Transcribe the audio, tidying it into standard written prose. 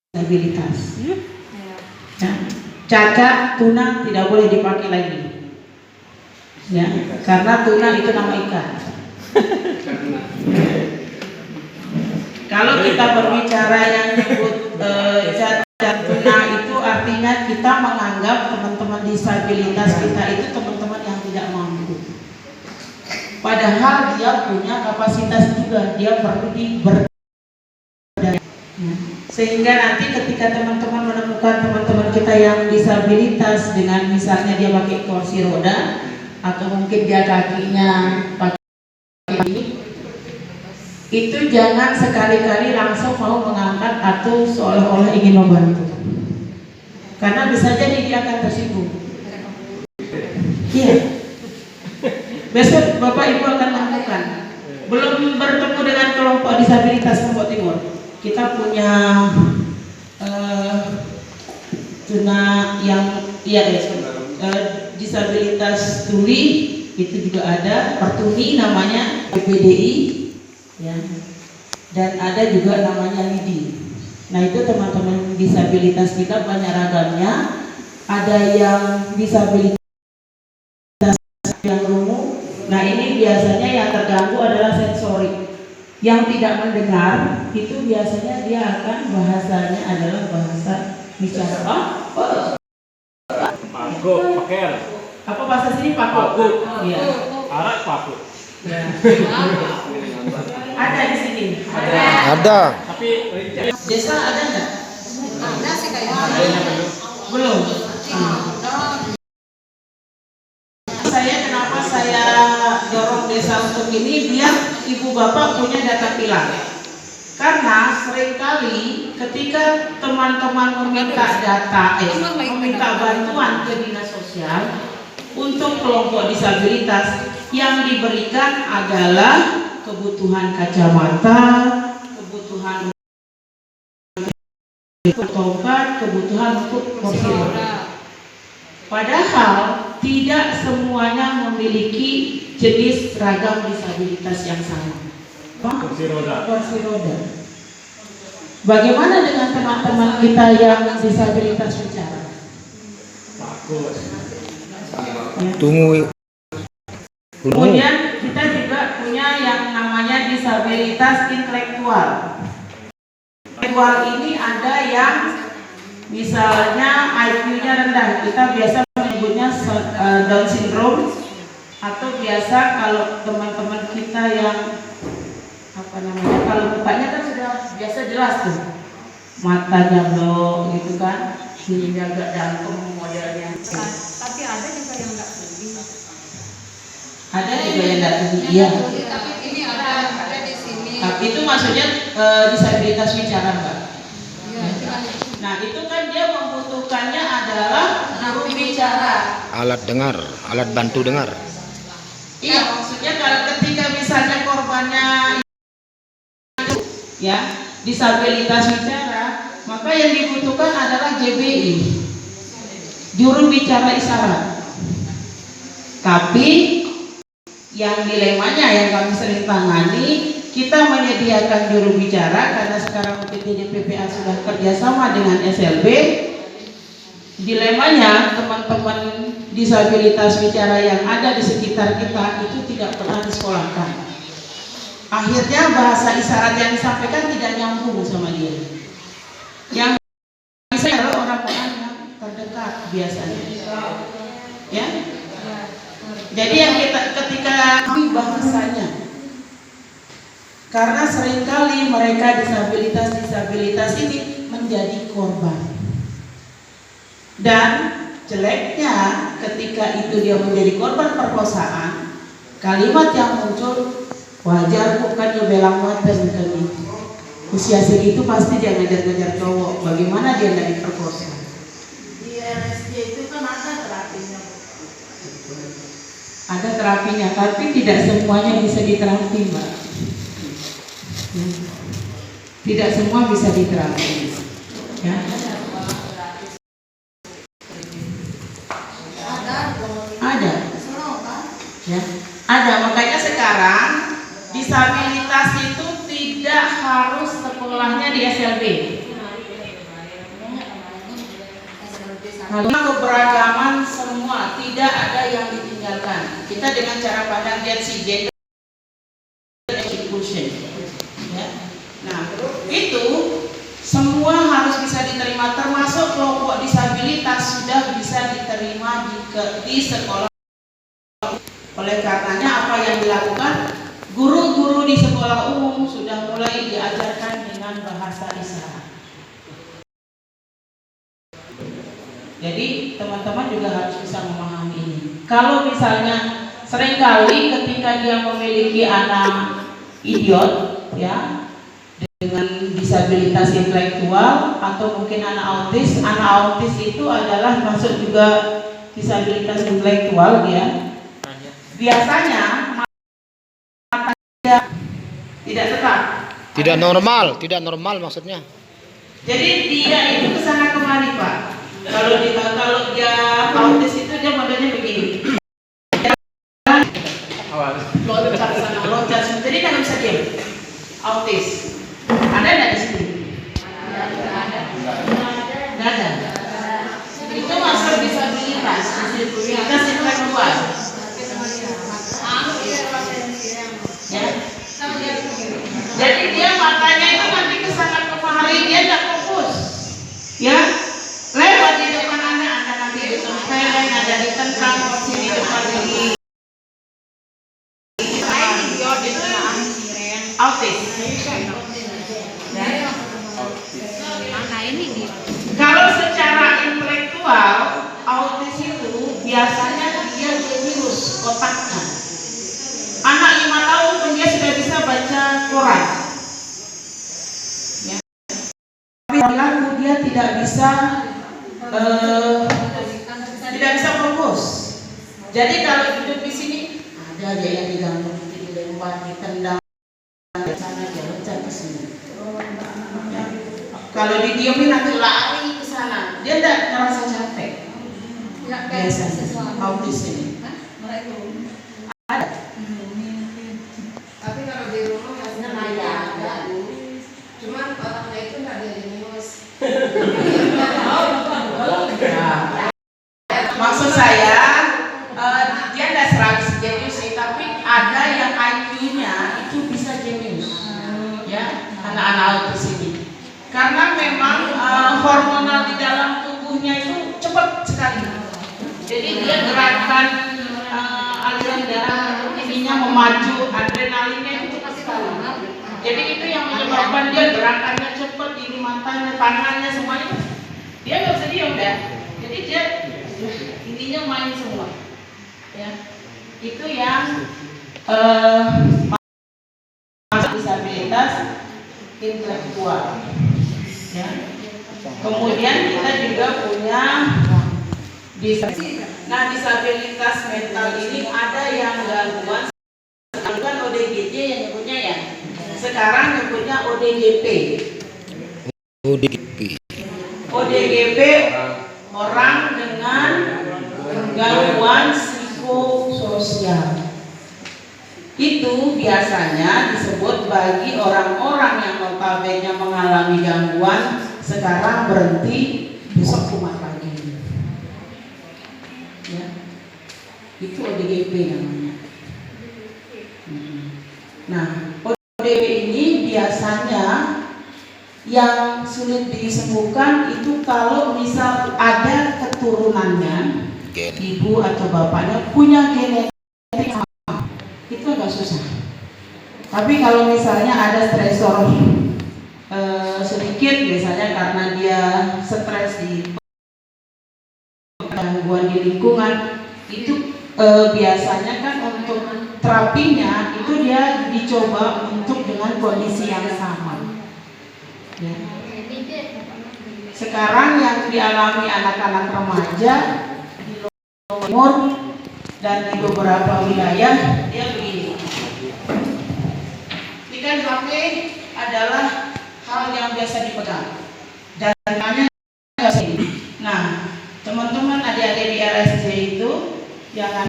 disabilitas. Ya. Cacat, tuna tidak boleh dipakai lagi. Ya, karena tuna itu nama ikan. Kalau kita berbicara yang disebut cacat tuna itu artinya kita menganggap teman-teman disabilitas kita itu teman-teman yang tidak mampu. Padahal dia punya kapasitas juga, dia perlu diberdaya. Sehingga nanti ketika teman-teman menemukan teman-teman kita yang disabilitas dengan misalnya dia pakai kursi roda atau mungkin dia kakinya pakai ini, itu jangan sekali-kali langsung mau mengangkat atau seolah-olah ingin membantu, karena bisa jadi dia akan tersinggung. Iya, besok Bapak Ibu akan menemukan. Belum bertemu dengan kelompok disabilitas Lombok Timur, kita punya tuna yang disabilitas tuli itu juga ada, pertuni namanya PPDI ya, dan ada juga namanya LIDI. Nah itu teman-teman disabilitas kita banyak ragamnya, ada yang disabilitas yang lumpuh. Nah ini biasanya yang terganggu adalah sensorik. Yang tidak mendengar itu biasanya dia akan bahasanya adalah bahasa bicara. Paku, paker. Apa bahasa sini paku? Iya. Arak paku. Ya. Ada di sini. Ada. Tapi Desa ada nggak? Ada sih kayaknya. Belum. Kenapa saya dorong desa untuk ini, biar ibu bapak punya data pilar. Karena seringkali ketika teman-teman meminta data, meminta bantuan ke dinas sosial untuk kelompok disabilitas, yang diberikan adalah kebutuhan kacamata, kebutuhan tongkat, kebutuhan untuk kursi roda. Padahal tidak semuanya memiliki jenis ragam disabilitas yang sama. kursi roda. Kursi roda. Bagaimana dengan teman-teman kita yang disabilitas bicara? Paku. Ya. Tunggu. Kemudian kita juga punya yang namanya disabilitas intelektual. Intelektual ini ada yang misalnya IQ-nya rendah, kita biasa menyebutnya Down syndrome, atau biasa kalau teman-teman kita yang apa namanya, kalau mukanya kan sudah biasa jelas tuh, matanya blok gitu kan, sininya agak jangkung modelnya. Tapi ada juga yang enggak tinggi. Ada juga yang tidak tinggi, iya. Tapi ini ada di sini. Tapi itu maksudnya disabilitas bicara Mbak. Iya, Nah itu kan dia membutuhkannya adalah juru bicara. Alat dengar, alat bantu dengar. Iya, maksudnya kalau ketika misalnya korbannya ya disabilitas bicara, maka yang dibutuhkan adalah JBI, juru bicara isyarat. Tapi yang dilemanya yang kami sering tangani, kita menyediakan juru bicara karena sekarang UPTD PPA sudah kerjasama dengan SLB. Dilemanya teman-teman disabilitas bicara yang ada di sekitar kita itu tidak pernah disekolahkan. Akhirnya bahasa isyarat yang disampaikan tidak nyambung sama dia. Yang bisa adalah orang-orang yang terdekat biasanya. Ya. Jadi yang ketika kami bahasanya, karena seringkali mereka disabilitas ini menjadi korban. Dan jeleknya ketika itu dia menjadi korban perkosaan, kalimat yang muncul, wajar bukan dia belang mata gitu. Usia segitu pasti dia ngejar-ngejar cowok, bagaimana dia nggak diperkosa? Di RSJ itu kan ada terapinya. Ada terapinya, tapi tidak semuanya bisa diterapi, Mbak. Tidak semua bisa diterapi. Ya. Ada. Ya. Ada, makanya sekarang disabilitas itu tidak harus sekolahnya di SLB. Karena keberagaman semua, tidak ada yang ditinggalkan. Kita dengan cara pandang lihat si gender inclusion. Ya. Nah, itu semua harus bisa diterima, termasuk kelompok disabilitas sudah bisa diterima di sekolah. Oleh karenanya apa yang dilakukan? Guru-guru di sekolah umum sudah mulai diajarkan dengan bahasa isyarat. Jadi teman-teman juga harus bisa memahami ini. Kalau misalnya seringkali ketika dia memiliki anak idiot, ya, dengan disabilitas intelektual atau mungkin anak autis itu adalah masuk juga disabilitas intelektual, ya. Biasanya matanya tidak tetap. Tidak normal maksudnya. Jadi dia itu kesana kemari, Pak. Kalau dia autis itu dia modelnya begini. Loncat sana, loncat sana. Jadi kan bisa diam. Autis. Ada nggak di sini? Nggak ada. Itu masuk disabilitas. Disabilitas intelektual. Ya. Jadi dia matanya itu nanti kesana kemari, dia tidak fokus. Ya. Lewat di depan Anda nanti ditempelin, ada ditentang, sini depan ini. Autis. Nah ini dia. Kalau secara intelektual, autis itu biasanya dia jenius otaknya. Anak 5 tahun pun dia sudah bisa baca koran. Ya. Tapi lalu dia tidak bisa fokus. Jadi kalau duduk di sini ada aja yang diganggu, dilempar, ditendang, sana dia loncat ke sini. Ya. Kalau didiemin nanti lari ke sana, dia tidak merasa capek. Biasanya autis ini. Ada. Tapi kalau di rumah biasanya ada. Cuman orangnya itu nggak ada jenius. Maksud saya dia tidak 100 jenius sih, tapi ada yang IQ-nya itu bisa jenius, ya, anak-anak autis ini. Karena memang hormonal di dalam tubuhnya itu cepat sekali. Jadi dia gerakan aliran darah ininya memacu, adrenalinnya itu cepat sekali. Jadi itu yang menyebabkan dia gerakannya cepat, ini matanya, tangannya semuanya. Dia nggak bisa diam dah. Jadi dia ininya main semua. Ya. Itu yang disabilitas intelektual. Ya. Kemudian kita juga punya disabilitas mental ini ada yang gangguan, bukan ODGJ yang nyebutnya, ya. Sekarang nyebutnya ODGP. ODGP orang dengan gangguan psikososial. Itu biasanya disebut bagi orang-orang yang notabene mengalami gangguan sekarang berhenti, besok kumat lagi. Ya. Itu ODGP namanya. Nah, ODGP ini biasanya yang sulit disembuhkan itu kalau misal ada keturunannya, ibu atau bapaknya punya genetik sama, itu agak susah. Tapi kalau misalnya ada stresor sedikit, misalnya karena dia stres di gangguan di lingkungan, itu biasanya kan untuk terapinya itu dia dicoba untuk dengan kondisi yang sama. Ya. Sekarang yang dialami anak-anak remaja di Lombok Timur dan di beberapa wilayah dia begini. Ini kan HP adalah hal yang biasa dipegang dan hanya nggak sih. Nah, teman-teman adik-adik di RSJ itu jangan